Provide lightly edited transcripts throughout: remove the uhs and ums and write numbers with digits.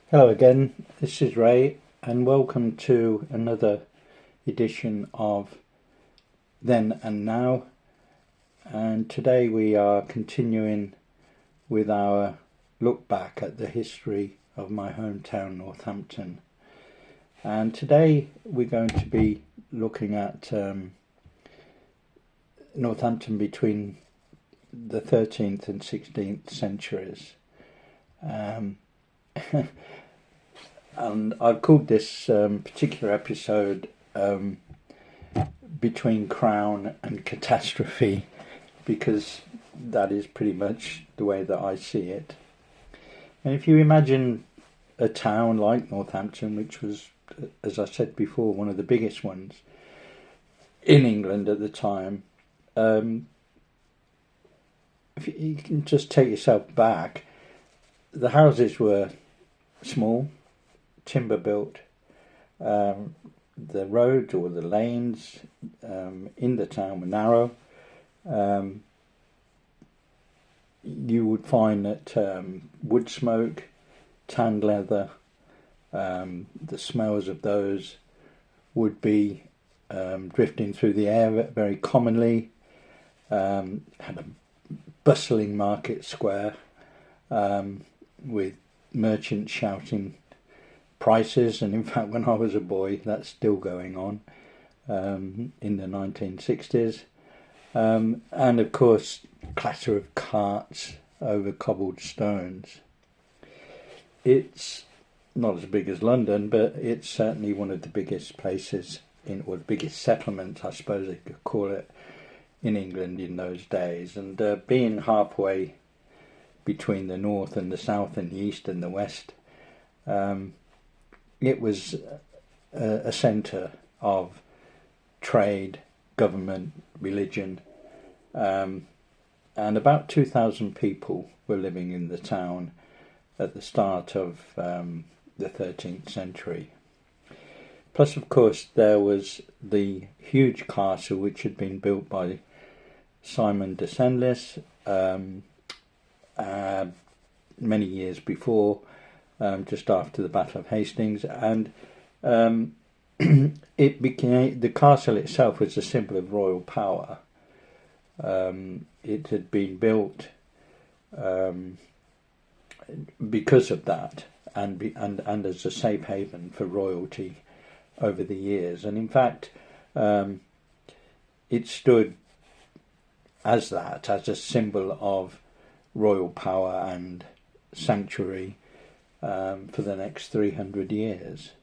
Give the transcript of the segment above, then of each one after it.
Hello again, this is Ray, and welcome to another edition of Then and Now. And today we are continuing with our look back at the history of my hometown, Northampton. And today we're going to be looking at Northampton between the 13th and 16th centuries. And I've called this particular episode Between Crown and Catastrophe, because that is pretty much the way that I see it. And if you imagine a town like Northampton, which was, as I said before, one of the biggest ones in England at the time, if you can just take yourself back, the houses were small, timber built. The roads or the lanes in the town were narrow. You would find that wood smoke, tanned leather, the smells of those would be drifting through the air very commonly. Had a bustling market square with merchants shouting prices, and in fact when I was a boy that's still going on in the 1960s, and of course clatter of carts over cobbled stones. It's not as big as London, but it's certainly one of the biggest places or the biggest settlement, I suppose they could call it, in England in those days. And being halfway between the north and the south and the east and the west, it was a centre of trade, government, religion, and about 2,000 people were living in the town at the start of the 13th century. Plus, of course, there was the huge castle which had been built by Simon de Senlis many years before, just after the Battle of Hastings, and it became, the castle itself was a symbol of royal power. It had been built because of that, and as a safe haven for royalty over the years. And in fact, it stood as that, as a symbol of royal power and sanctuary for the next 300 years.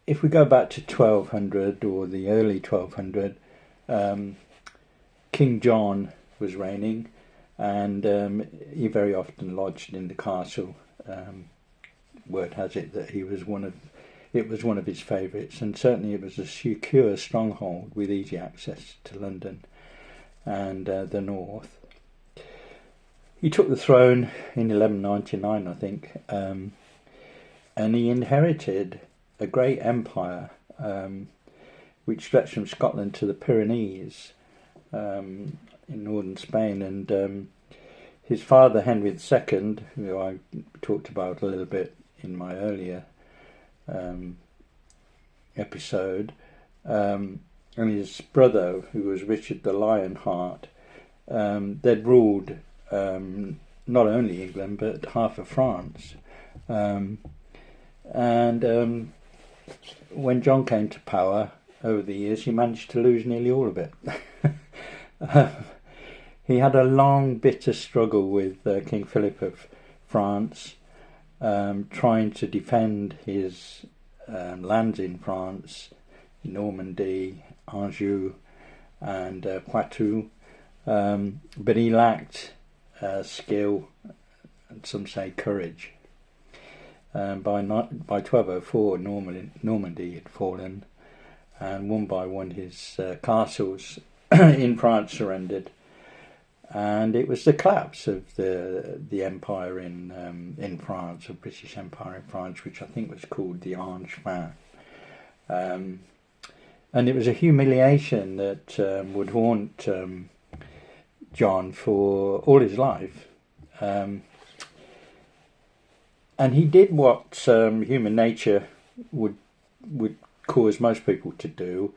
If we go back to 1200 or the early 1200, King John was reigning, and he very often lodged in the castle. Word has it that it was one of his favourites, and certainly it was a secure stronghold with easy access to London and the north. He took the throne in 1199, I think, and he inherited a great empire which stretched from Scotland to the Pyrenees in northern Spain. And his father, Henry II, who I talked about a little bit in my earlier episode, and his brother, who was Richard the Lionheart, they'd ruled not only England but half of France. And when John came to power over the years, he managed to lose nearly all of it. He had a long, bitter struggle with King Philip of France, trying to defend his lands in France, Normandy, Anjou, and Poitou, but he lacked skill, and some say courage. By 1204, Normandy had fallen, and one by one his castles in France surrendered, and it was the collapse of the empire in France, the British Empire in France, which I think was called the Angevin. And it was a humiliation that would haunt John for all his life. And he did what human nature would would cause most people to do.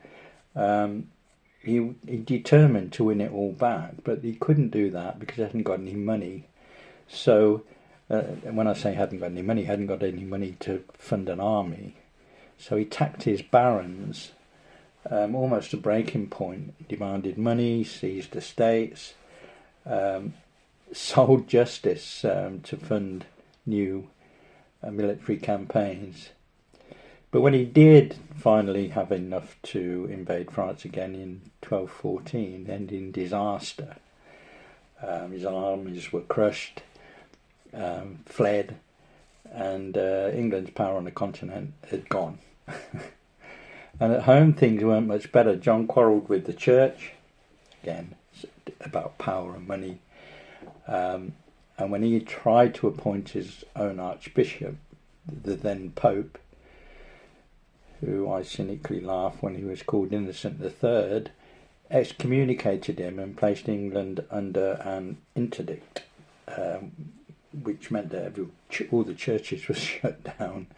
Um, he determined to win it all back, but he couldn't do that because he hadn't got any money. So, when I say hadn't got any money, he hadn't got any money to fund an army. So he taxed his barons almost to breaking point, demanded money, seized estates, um, sold justice to fund new military campaigns. But when he did finally have enough to invade France again in 1214, ending in disaster, his armies were crushed, fled, and England's power on the continent had gone. And at home things weren't much better. John quarrelled with the church, again, about power and money. And when he tried to appoint his own archbishop, the then Pope, who I cynically laughed when he was called Innocent III, excommunicated him and placed England under an interdict, which meant that all the churches were shut down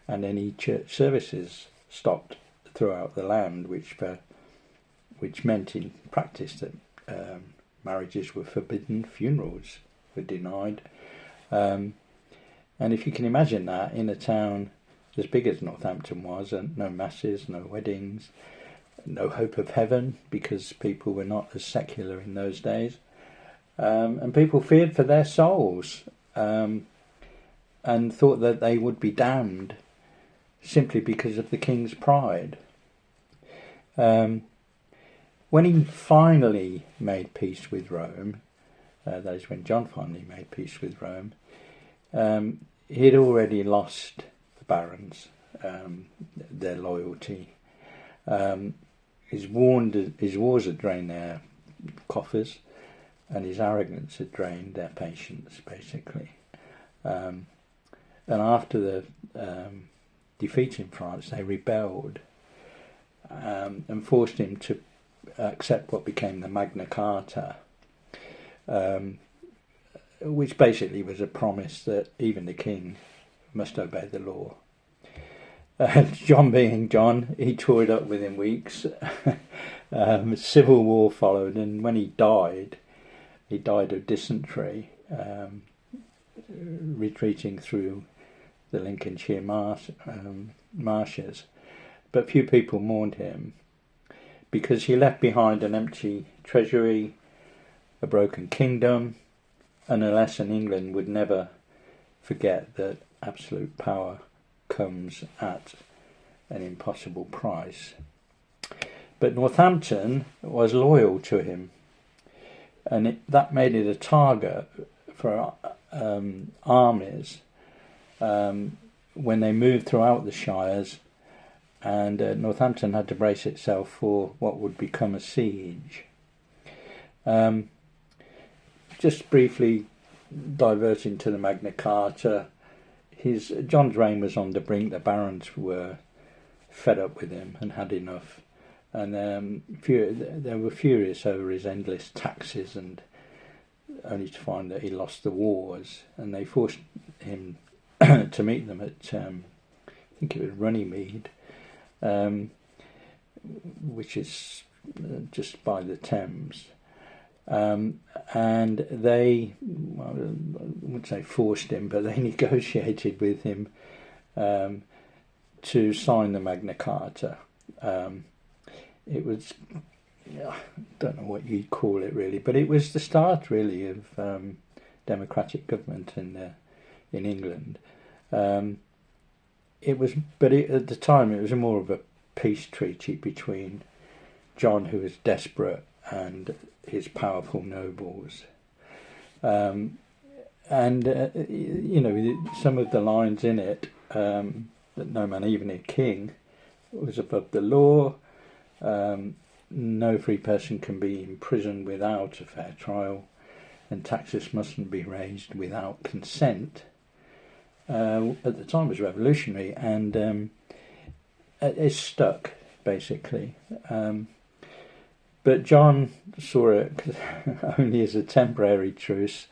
and any church services stopped throughout the land, which meant in practice that marriages were forbidden, funerals were denied. And if you can imagine that in a town as big as Northampton was, and no masses, no weddings, no hope of heaven, because people were not as secular in those days, and people feared for their souls, and thought that they would be damned simply because of the king's pride. When he finally made peace with Rome, that is when John finally made peace with Rome, he had already lost the barons, their loyalty. His wars had drained their coffers, and his arrogance had drained their patience, basically. And after the defeat in France, they rebelled and forced him to accept what became the Magna Carta, which basically was a promise that even the king must obey the law. John being John, he tore it up within weeks. Civil war followed, and when he died of dysentery, retreating through the Lincolnshire marshes. But few people mourned him because he left behind an empty treasury, a broken kingdom, and a lesson England would never forget, that absolute power comes at an impossible price. But Northampton was loyal to him, and that made it a target for armies when they moved throughout the shires, and Northampton had to brace itself for what would become a siege. Just briefly diverting to the Magna Carta, John's reign was on the brink. The barons were fed up with him and had enough, and they were furious over his endless taxes, and only to find that he lost the wars, and they forced him to meet them at I think it was Runnymede, which is just by the Thames. And they, well, I wouldn't say forced him, but they negotiated with him to sign the Magna Carta. It was, I don't know what you'd call it really, but it was the start really of democratic government in England. At the time it was more of a peace treaty between John, who was desperate, and his powerful nobles. Some of the lines in it, that no man, even a king, was above the law. No free person can be imprisoned without a fair trial, and taxes mustn't be raised without consent. At the time it was revolutionary, and it stuck, basically. But John saw it only as a temporary truce,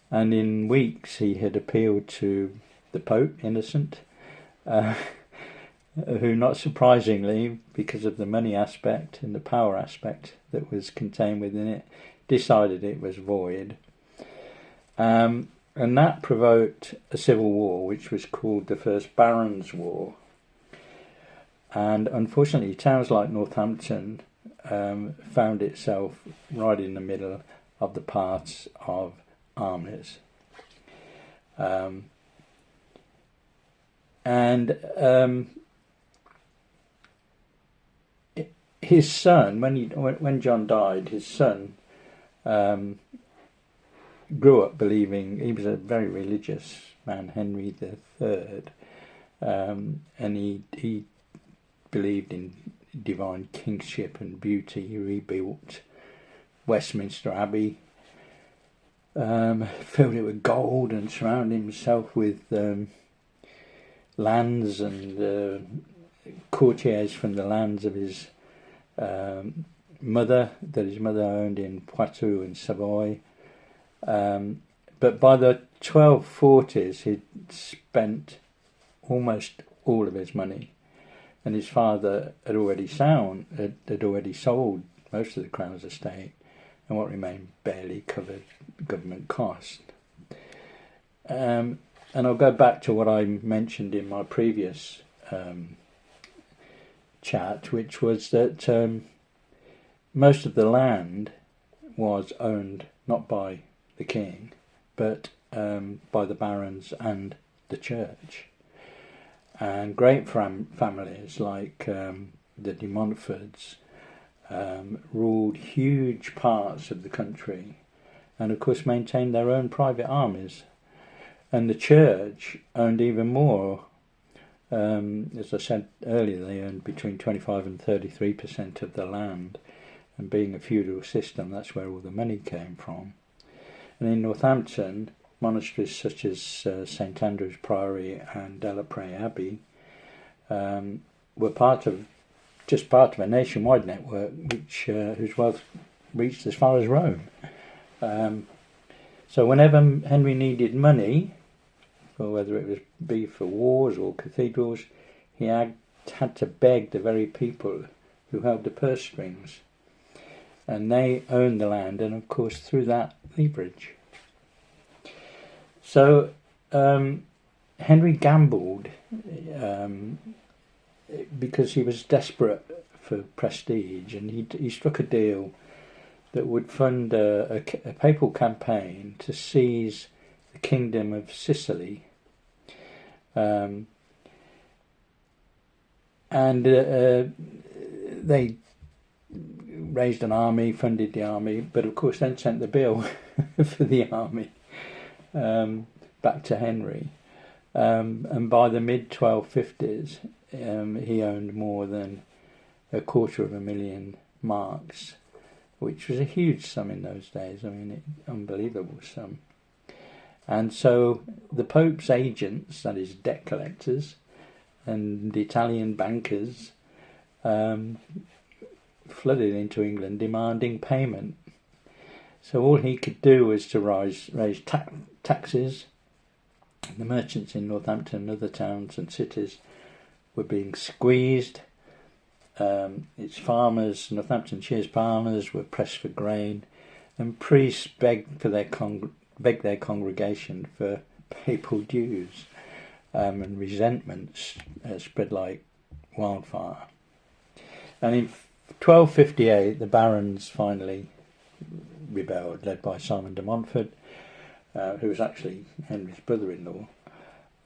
and in weeks he had appealed to the Pope, Innocent, who, not surprisingly, because of the money aspect and the power aspect that was contained within it, decided it was void. And that provoked a civil war, which was called the First Barons' War. And unfortunately, towns like Northampton found itself right in the middle of the paths of armies. His son, when John died, his son grew up believing, he was a very religious man, Henry III, and he believed in divine kingship and beauty. He rebuilt Westminster Abbey, filled it with gold, and surrounded himself with lands and courtiers from the lands of his mother, that his mother owned in Poitou and Savoy. But by the 1240s, he'd spent almost all of his money, and his father had already sold most of the Crown's estate, and what remained barely covered government costs. And I'll go back to what I mentioned in my previous chat, which was that most of the land was owned not by the king, but by the barons and the church. And great families like the de Montforts ruled huge parts of the country, and of course maintained their own private armies. And the church owned even more. As I said earlier, they owned between 25 and 33% of the land, and being a feudal system, that's where all the money came from. And in Northampton, monasteries such as St Andrew's Priory and Delaprey Abbey were part of a nationwide network whose wealth reached as far as Rome. So whenever Henry needed money, or whether it be for wars or cathedrals, he had to beg the very people who held the purse strings. And they owned the land, and of course through that leverage. So Henry gambled because he was desperate for prestige, and he struck a deal that would fund a papal campaign to seize the kingdom of Sicily. They raised an army, funded the army, but of course then sent the bill for the army back to Henry. And by the mid-1250s, he owned more than 250,000 marks, which was a huge sum in those days. I mean, unbelievable sum. And so the Pope's agents, that is debt collectors, and the Italian bankers flooded into England demanding payment. So all he could do was to raise taxes. The merchants in Northampton and other towns and cities were being squeezed. Its farmers, Northamptonshire's farmers, were pressed for grain, and priests begged their congregation for papal dues, and resentments spread like wildfire. And in 1258, the barons finally rebelled, led by Simon de Montfort, who was actually Henry's brother-in-law.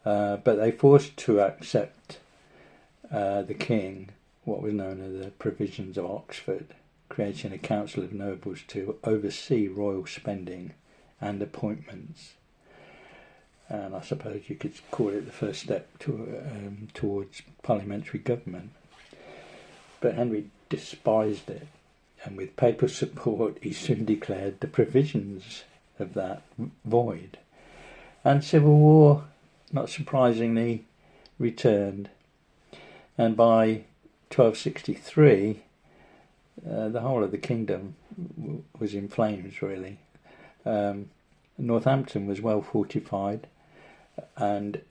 But they forced to accept the king what was known as the Provisions of Oxford, creating a council of nobles to oversee royal spending and appointments. And I suppose you could call it the first step towards parliamentary government. But Henry despised it, and with papal support he soon declared the provisions of that void. And civil war, not surprisingly, returned. And by 1263, the whole of the kingdom was in flames, really. Northampton was well fortified, and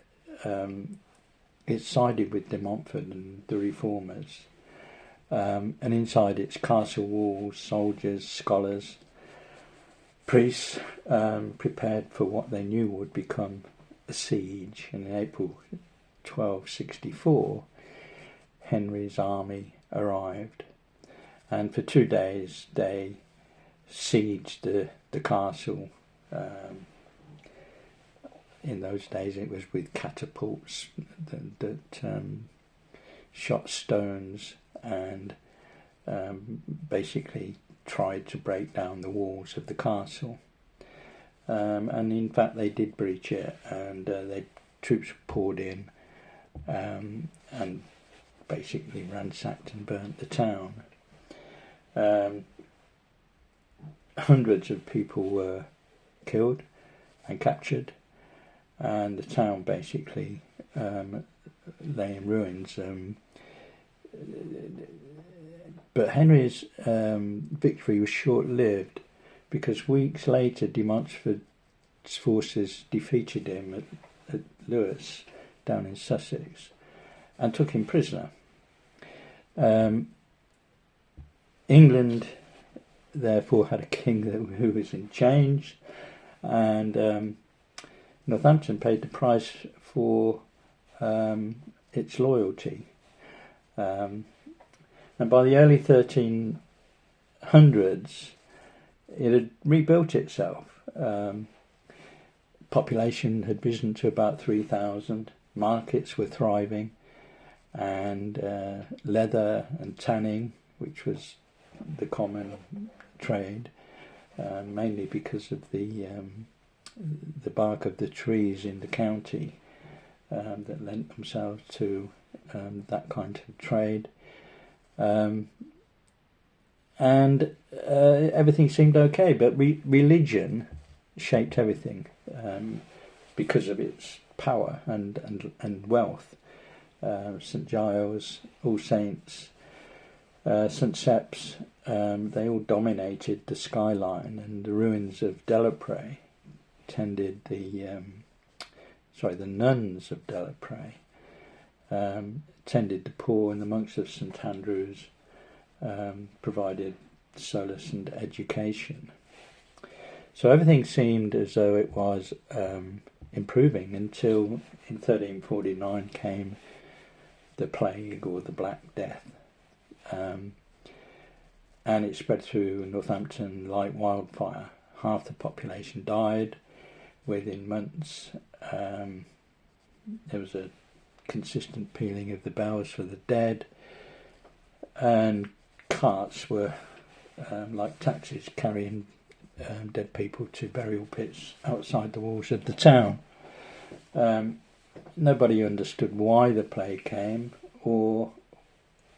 it sided with de Montfort and the reformers. And inside its castle walls, soldiers, scholars, priests prepared for what they knew would become a siege. And in April 1264, Henry's army arrived, and for 2 days they sieged the castle. In those days it was with catapults that shot stones and basically tried to break down the walls of the castle. And in fact they did breach it, and troops poured in and basically ransacked and burnt the town. Hundreds of people were killed and captured, and the town basically lay in ruins. But Henry's victory was short-lived, because weeks later de Montfort's forces defeated him at Lewes, down in Sussex, and took him prisoner. England therefore had a king who was in chains, and Northampton paid the price for its loyalty. And by the early 1300s, it had rebuilt itself. Population had risen to about 3,000. Markets were thriving, and leather and tanning, which was the common trade, mainly because of the bark of the trees in the county that lent themselves to that kind of trade. And everything seemed okay, but religion shaped everything because of its power and wealth. St Giles, All Saints, St Sep's, they all dominated the skyline, and the ruins of Delaprey tended the nuns of Delaprey tended the poor, and the monks of St Andrews provided solace and education. So everything seemed as though it was improving, until in 1349 came the plague, or the Black Death, and it spread through Northampton like wildfire. Half the population died within months. There was a consistent pealing of the bells for the dead, and carts were like taxis carrying dead people to burial pits outside the walls of the town. Nobody understood why the plague came, or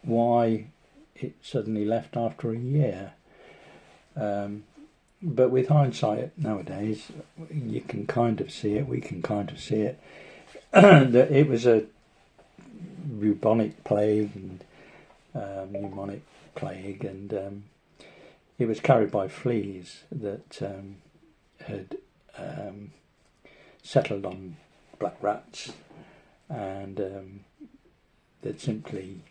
why it suddenly left after a year. But with hindsight nowadays, you can kind of see it, we can kind of see it, that it was a bubonic plague and pneumonic plague, and it was carried by fleas that had settled on black rats, and they'd simply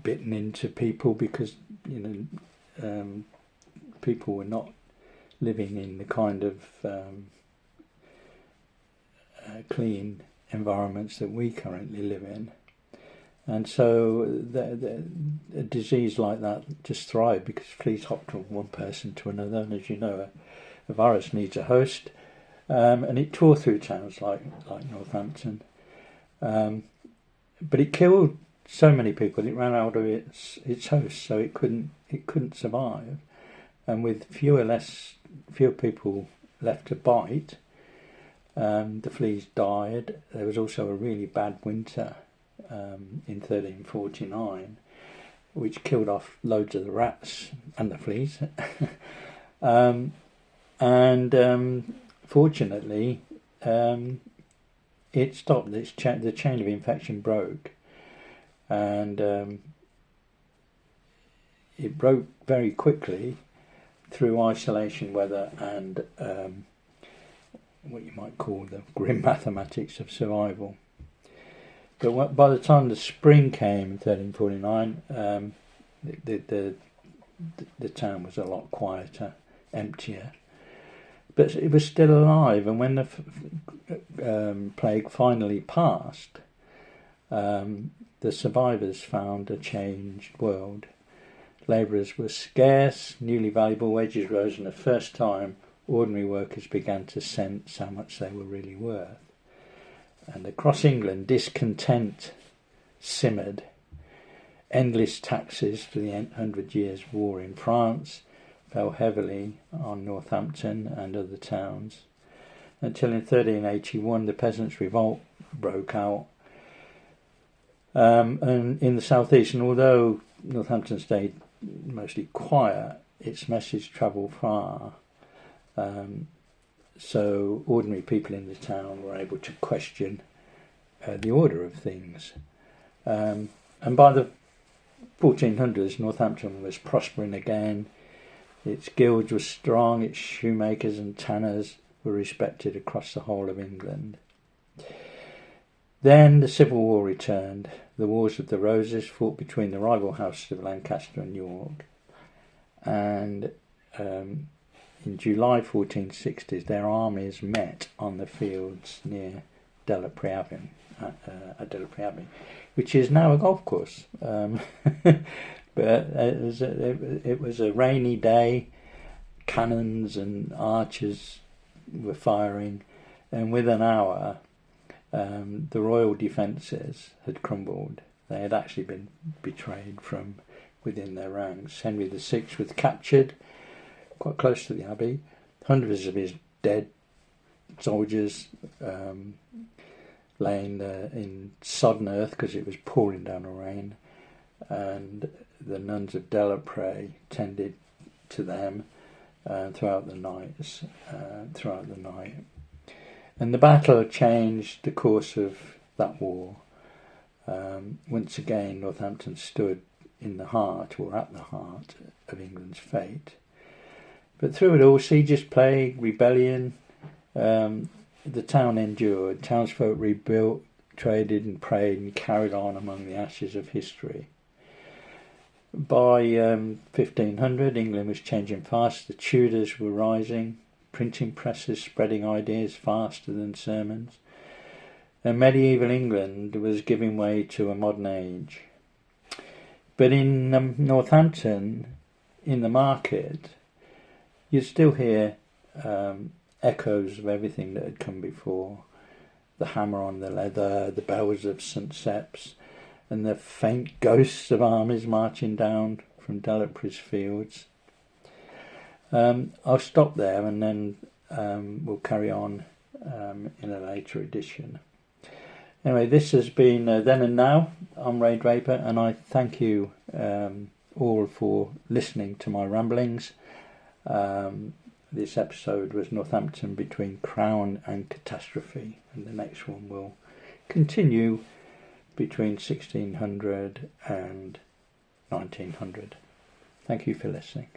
bitten into people, because people were not living in the kind of clean environments that we currently live in. And so a disease like that just thrived, because fleas hopped from one person to another, and as you know, a virus needs a host, and it tore through towns like Northampton, but it killed so many people. It ran out of its host, so it couldn't survive, and with fewer people left to bite, the fleas died. There was also a really bad winter in 1349, which killed off loads of the rats and the fleas. Fortunately, it stopped. The chain of infection broke, and it broke very quickly through isolation weather and what you might call the grim mathematics of survival. But by the time the spring came in 1349, the town was a lot quieter, emptier. But it was still alive, and when the plague finally passed, the survivors found a changed world. Labourers were scarce, newly valuable wages rose, and the first time ordinary workers began to sense how much they were really worth. And across England, discontent simmered. Endless taxes for the 100 Years' War in France fell heavily on Northampton and other towns, until in 1381 the Peasants' Revolt broke out. And in the southeast, and although Northampton stayed mostly quiet, its message travelled far. So ordinary people in the town were able to question the order of things. And by the 1400s, Northampton was prospering again. Its guilds were strong, its shoemakers and tanners were respected across the whole of England. Then the Civil War returned. The Wars of the Roses fought between the rival houses of Lancaster and York. And in July 1460s, their armies met on the fields near Delapre Abbey, which is now a golf course. But it was a rainy day. Cannons and archers were firing, and within an hour, the royal defences had crumbled. They had actually been betrayed from within their ranks. Henry VI was captured quite close to the abbey. Hundreds of his dead soldiers laying in sodden earth because it was pouring down a rain, and the nuns of Delapre tended to them throughout the night. And the battle changed the course of that war. Once again, Northampton stood in the heart, or at the heart, of England's fate. But through it all, sieges, plague, rebellion, the town endured. Townsfolk rebuilt, traded and prayed and carried on among the ashes of history. By 1500, England was changing fast. The Tudors were rising, printing presses spreading ideas faster than sermons. And medieval England was giving way to a modern age. But in Northampton, in the market, you'd still hear echoes of everything that had come before. The hammer on the leather, the bells of St. Sep's, and the faint ghosts of armies marching down from Delapre's fields. I'll stop there, and then we'll carry on in a later edition. Anyway, this has been Then and Now. I'm Ray Draper, and I thank you all for listening to my ramblings. This episode was Northampton between Crown and Catastrophe, and the next one will continue between 1600 and 1900. Thank you for listening.